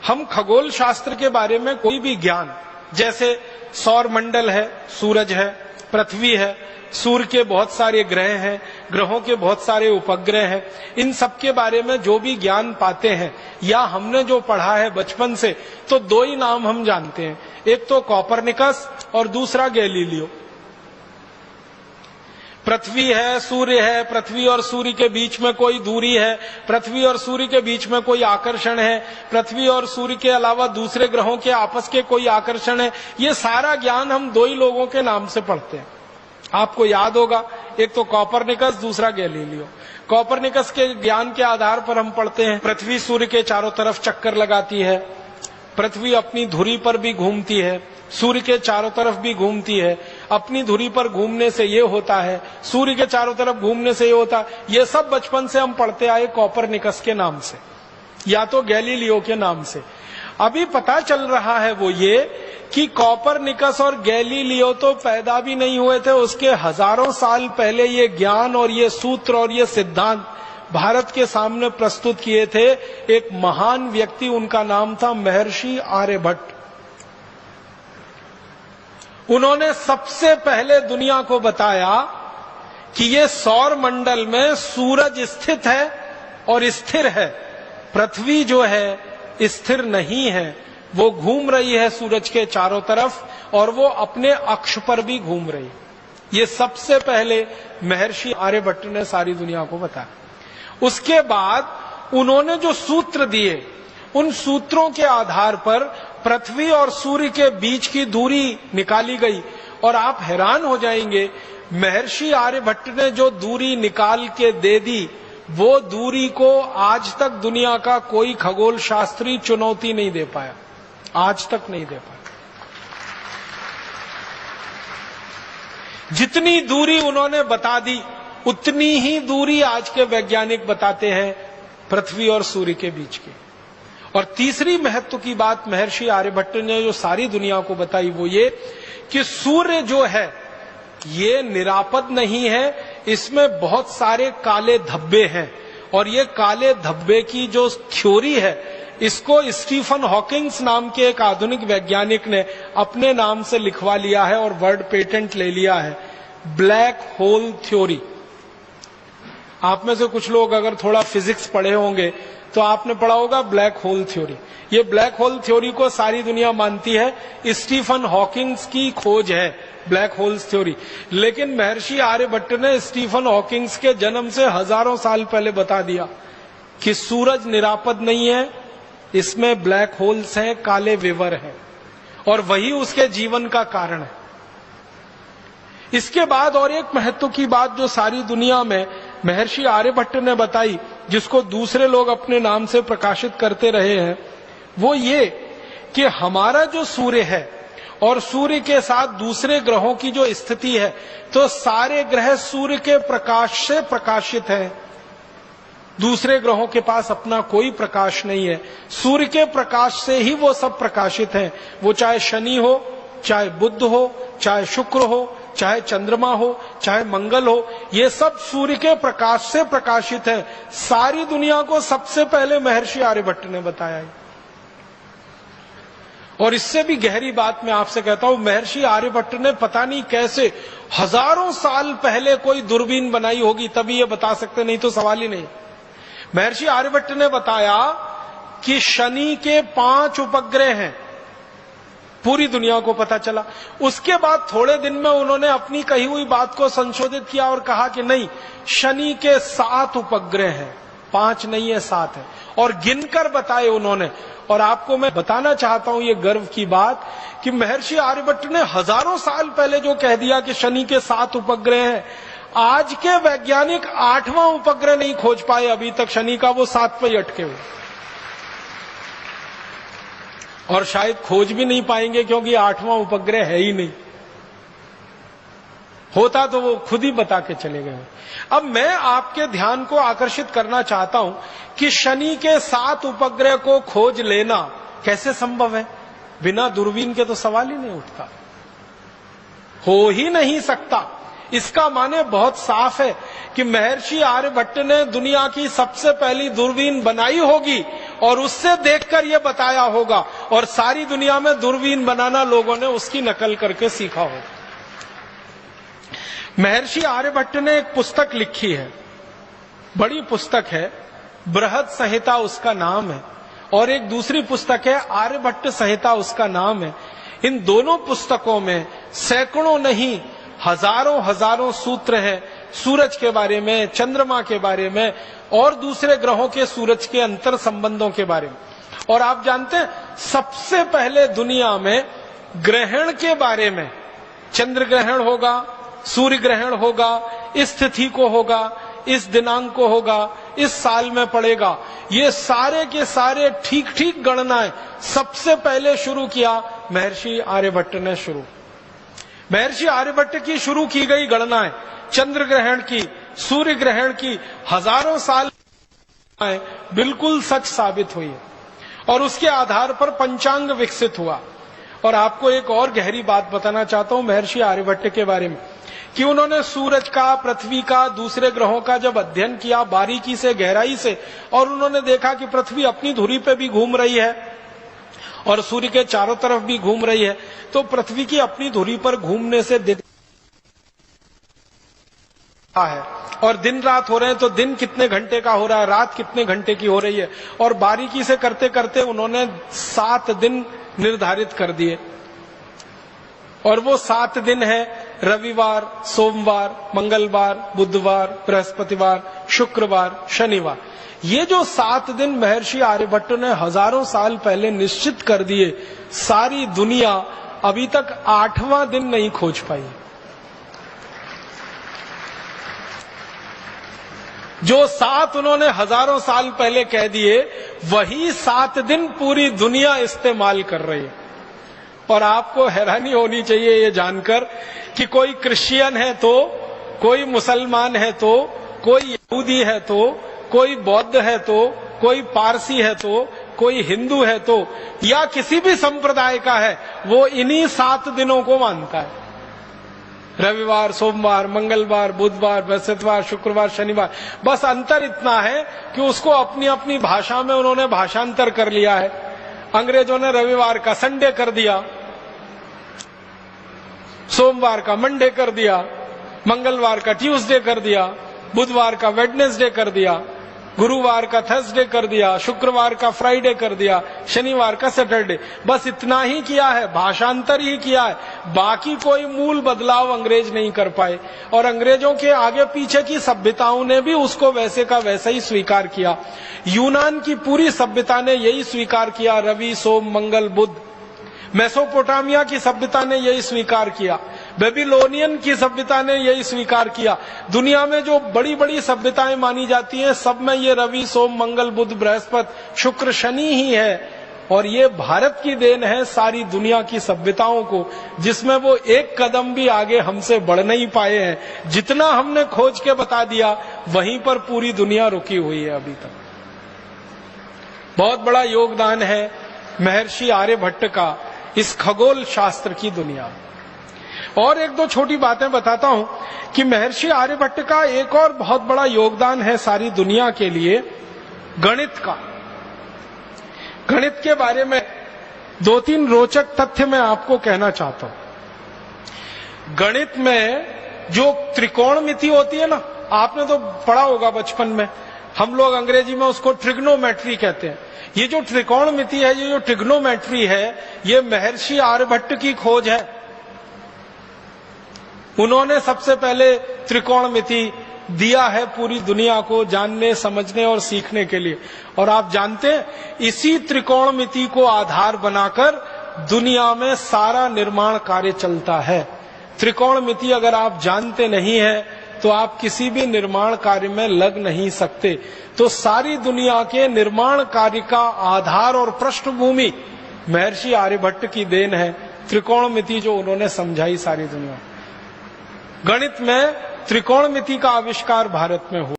हम खगोल शास्त्र के बारे में कोई भी ज्ञान, जैसे सौर मंडल है, सूरज है, पृथ्वी है, सूर्य के बहुत सारे ग्रह हैं, ग्रहों के बहुत सारे उपग्रह हैं, इन सब के बारे में जो भी ज्ञान पाते हैं या हमने जो पढ़ा है बचपन से, तो दो ही नाम हम जानते हैं, एक तो कॉपरनिकस और दूसरा गैलीलियो। पृथ्वी है, सूर्य है, पृथ्वी और सूर्य के बीच में कोई दूरी है, पृथ्वी और सूर्य के बीच में कोई आकर्षण है, पृथ्वी और सूर्य के अलावा दूसरे ग्रहों के आपस के कोई आकर्षण है, ये सारा ज्ञान हम दो ही लोगों के नाम से पढ़ते हैं। आपको याद होगा, एक तो कॉपरनिकस, दूसरा गैलीलियो। कॉपरनिकस के ज्ञान के आधार पर हम पढ़ते हैं पृथ्वी सूर्य के चारों तरफ चक्कर लगाती है, पृथ्वी अपनी धुरी पर भी घूमती है, सूर्य के चारों तरफ भी घूमती है, अपनी धुरी पर घूमने से ये होता है, सूर्य के चारों तरफ घूमने से ये होता है। ये सब बचपन से हम पढ़ते आए कॉपरनिकस के नाम से या तो गैलीलियो के नाम से। अभी पता चल रहा है वो ये कि कॉपरनिकस और गैलीलियो तो पैदा भी नहीं हुए थे, उसके हजारों साल पहले ये ज्ञान और ये सूत्र और ये सिद्धांत भारत के सामने प्रस्तुत किए थे एक महान व्यक्ति, उनका नाम था महर्षि आर्यभट्ट। उन्होंने सबसे पहले दुनिया को बताया कि ये सौर मंडल में सूरज स्थित है और स्थिर है, पृथ्वी जो है स्थिर नहीं है, वो घूम रही है सूरज के चारों तरफ और वो अपने अक्ष पर भी घूम रही है। ये सबसे पहले महर्षि आर्यभट्ट ने सारी दुनिया को बताया। उसके बाद उन्होंने जो सूत्र दिए, उन सूत्रों के आधार पर पृथ्वी और सूर्य के बीच की दूरी निकाली गई और आप हैरान हो जाएंगे, महर्षि आर्यभट्ट ने जो दूरी निकाल के दे दी, वो दूरी को आज तक दुनिया का कोई खगोल शास्त्री चुनौती नहीं दे पाया, आज तक नहीं दे पाया। जितनी दूरी उन्होंने बता दी, उतनी ही दूरी आज के वैज्ञानिक बताते हैं पृथ्वी और सूर्य के बीच की। और तीसरी महत्व की बात महर्षि आर्यभट्ट ने जो सारी दुनिया को बताई वो ये कि सूर्य जो है ये निरापद नहीं है, इसमें बहुत सारे काले धब्बे हैं और ये काले धब्बे की जो थ्योरी है, इसको स्टीफन हॉकिंग्स नाम के एक आधुनिक वैज्ञानिक ने अपने नाम से लिखवा लिया है और वर्ड पेटेंट ले लिया है, ब्लैक होल थ्योरी। आप में से कुछ लोग अगर थोड़ा फिजिक्स पढ़े होंगे तो आपने पढ़ा होगा ब्लैक होल थ्योरी। ये ब्लैक होल थ्योरी को सारी दुनिया मानती है, स्टीफन हॉकिंग्स की खोज है ब्लैक होल्स थ्योरी। लेकिन महर्षि आर्यभट्ट ने स्टीफन हॉकिंग्स के जन्म से हजारों साल पहले बता दिया कि सूरज निरापद नहीं है, इसमें ब्लैक होल्स हैं, काले विवर हैं, और वही उसके जीवन का कारण है। इसके बाद और एक महत्व की बात जो सारी दुनिया में महर्षि आर्यभट्ट ने बताई, जिसको दूसरे लोग अपने नाम से प्रकाशित करते रहे हैं, वो ये कि हमारा जो सूर्य है और सूर्य के साथ दूसरे ग्रहों की जो स्थिति है, तो सारे ग्रह सूर्य के प्रकाश से प्रकाशित हैं। दूसरे ग्रहों के पास अपना कोई प्रकाश नहीं है, सूर्य के प्रकाश से ही वो सब प्रकाशित हैं। वो चाहे शनि हो, चाहे बुध हो, चाहे शुक्र हो, चाहे चंद्रमा हो, चाहे मंगल हो, ये सब सूर्य के प्रकाश से प्रकाशित है। सारी दुनिया को सबसे पहले महर्षि आर्यभट्ट ने बताया है। और इससे भी गहरी बात मैं आपसे कहता हूं, महर्षि आर्यभट्ट ने पता नहीं कैसे हजारों साल पहले कोई दूरबीन बनाई होगी, तभी ये बता सकते, नहीं तो सवाल ही नहीं। महर्षि आर्यभट्ट ने बताया कि शनि के 5 उपग्रह हैं, पूरी दुनिया को पता चला। उसके बाद थोड़े दिन में उन्होंने अपनी कही हुई बात को संशोधित किया और कहा कि नहीं, शनि के 7 उपग्रह हैं, 5 नहीं है 7 है, और गिनकर बताए उन्होंने। और आपको मैं बताना चाहता हूं ये गर्व की बात कि महर्षि आर्यभट्ट ने हजारों साल पहले जो कह दिया कि शनि के 7 उपग्रह हैं, आज के वैज्ञानिक 8वां उपग्रह नहीं खोज पाए अभी तक शनि का, वो 7 पे ही अटके हुए, और शायद खोज भी नहीं पाएंगे क्योंकि 8वां उपग्रह है ही नहीं। होता तो वो खुद ही बता के चले गए। अब मैं आपके ध्यान को आकर्षित करना चाहता हूं कि शनि के 7 उपग्रह को खोज लेना कैसे संभव है। बिना दूरबीन के तो सवाल ही नहीं उठता, हो ही नहीं सकता। इसका माने बहुत साफ है कि महर्षि आर्यभट्ट ने दुनिया की सबसे पहली दूरबीन बनाई होगी और उससे देखकर ये बताया होगा, और सारी दुनिया में दूरबीन बनाना लोगों ने उसकी नकल करके सीखा होगा। महर्षि आर्यभट्ट ने एक पुस्तक लिखी है, बड़ी पुस्तक है, बृहद संहिता उसका नाम है, और एक दूसरी पुस्तक है आर्यभट्ट संहिता उसका नाम है। इन दोनों पुस्तकों में सैकड़ों नहीं हजारों सूत्र हैं सूरज के बारे में, चंद्रमा के बारे में और दूसरे ग्रहों के सूरज के अंतर संबंधों के बारे में। और आप जानते हैं सबसे पहले दुनिया में ग्रहण के बारे में, चंद्र ग्रहण होगा, सूर्य ग्रहण होगा, इस तिथि को होगा, इस दिनांक को होगा, इस साल में पड़ेगा, ये सारे के सारे ठीक ठीक गणनाएं सबसे पहले शुरू किया महर्षि आर्यभट्ट ने। महर्षि आर्यभट्ट की शुरू की गई गणनाएं चंद्र ग्रहण की, सूर्य ग्रहण की हजारों साल बिल्कुल सच साबित हुई है, और उसके आधार पर पंचांग विकसित हुआ। और आपको एक और गहरी बात बताना चाहता हूं महर्षि आर्यभट्ट के बारे में, कि उन्होंने सूरज का, पृथ्वी का, दूसरे ग्रहों का जब अध्ययन किया बारीकी से, गहराई से, और उन्होंने देखा कि पृथ्वी अपनी धुरी पे भी घूम रही है और सूर्य के चारों तरफ भी घूम रही है, तो पृथ्वी की अपनी धुरी पर घूमने से है, और दिन रात हो रहे हैं तो दिन कितने घंटे का हो रहा है, रात कितने घंटे की हो रही है, और बारीकी से करते करते उन्होंने 7 दिन निर्धारित कर दिए। और वो 7 दिन है रविवार, सोमवार, मंगलवार, बुधवार, बृहस्पतिवार, शुक्रवार, शनिवार। ये जो 7 दिन महर्षि आर्यभट्ट ने हजारों साल पहले निश्चित कर दिए, सारी दुनिया अभी तक 8वां दिन नहीं खोज पाई। जो 7 उन्होंने हजारों साल पहले कह दिए, वही 7 दिन पूरी दुनिया इस्तेमाल कर रही है। और आपको हैरानी होनी चाहिए ये जानकर कि कोई क्रिश्चियन है तो, कोई मुसलमान है तो, कोई यहूदी है तो, कोई बौद्ध है तो, कोई पारसी है तो, कोई हिंदू है तो, या किसी भी संप्रदाय का है, वो इन्हीं 7 दिनों को मानता है। रविवार, सोमवार, मंगलवार, बुधवार, बृहस्पतिवार, शुक्रवार, शनिवार। बस अंतर इतना है कि उसको अपनी अपनी भाषा में उन्होंने भाषांतर कर लिया है। अंग्रेजों ने रविवार का संडे कर दिया, सोमवार का मंडे कर दिया, मंगलवार का ट्यूसडे कर दिया, बुधवार का वेडनेसडे कर दिया, गुरुवार का थर्सडे कर दिया, शुक्रवार का फ्राइडे कर दिया, शनिवार का सैटरडे। बस इतना ही किया है, भाषांतर ही किया है, बाकी कोई मूल बदलाव अंग्रेज नहीं कर पाए। और अंग्रेजों के आगे पीछे की सभ्यताओं ने भी उसको वैसे का वैसा ही स्वीकार किया। यूनान की पूरी सभ्यता ने यही स्वीकार किया, रवि, सोम, मंगल, बुध। मेसोपोटामिया की सभ्यता ने यही स्वीकार किया, बेबीलोनियन की सभ्यता ने यही स्वीकार किया। दुनिया में जो बड़ी बड़ी सभ्यताएं मानी जाती हैं, सब में ये रवि, सोम, मंगल, बुध, बृहस्पति, शुक्र, शनि ही है। और ये भारत की देन है सारी दुनिया की सभ्यताओं को, जिसमें वो एक कदम भी आगे हमसे बढ़ नहीं पाए हैं। जितना हमने खोज के बता दिया, वहीं पर पूरी दुनिया रुकी हुई है अभी तक। बहुत बड़ा योगदान है महर्षि आर्यभट्ट का इस खगोल शास्त्र की दुनिया। और एक दो छोटी बातें बताता हूं कि महर्षि आर्यभट्ट का एक और बहुत बड़ा योगदान है सारी दुनिया के लिए, गणित का। गणित के बारे में 2-3 रोचक तथ्य मैं आपको कहना चाहता हूं। गणित में जो त्रिकोणमिति होती है ना, आपने तो पढ़ा होगा बचपन में, हम लोग अंग्रेजी में उसको ट्रिग्नोमेट्री कहते हैं। ये जो त्रिकोणमिति है, ये जो ट्रिग्नोमेट्री है, ये महर्षि आर्यभट्ट की खोज है। उन्होंने सबसे पहले त्रिकोणमिति दिया है पूरी दुनिया को जानने, समझने और सीखने के लिए। और आप जानते हैं, इसी त्रिकोणमिति को आधार बनाकर दुनिया में सारा निर्माण कार्य चलता है। त्रिकोणमिति अगर आप जानते नहीं हैं तो आप किसी भी निर्माण कार्य में लग नहीं सकते। तो सारी दुनिया के निर्माण कार्य का आधार और पृष्ठभूमि महर्षि आर्यभट्ट की देन है। त्रिकोणमिति जो उन्होंने समझाई सारी दुनिया। गणित में त्रिकोणमिति का आविष्कार भारत में हुआ।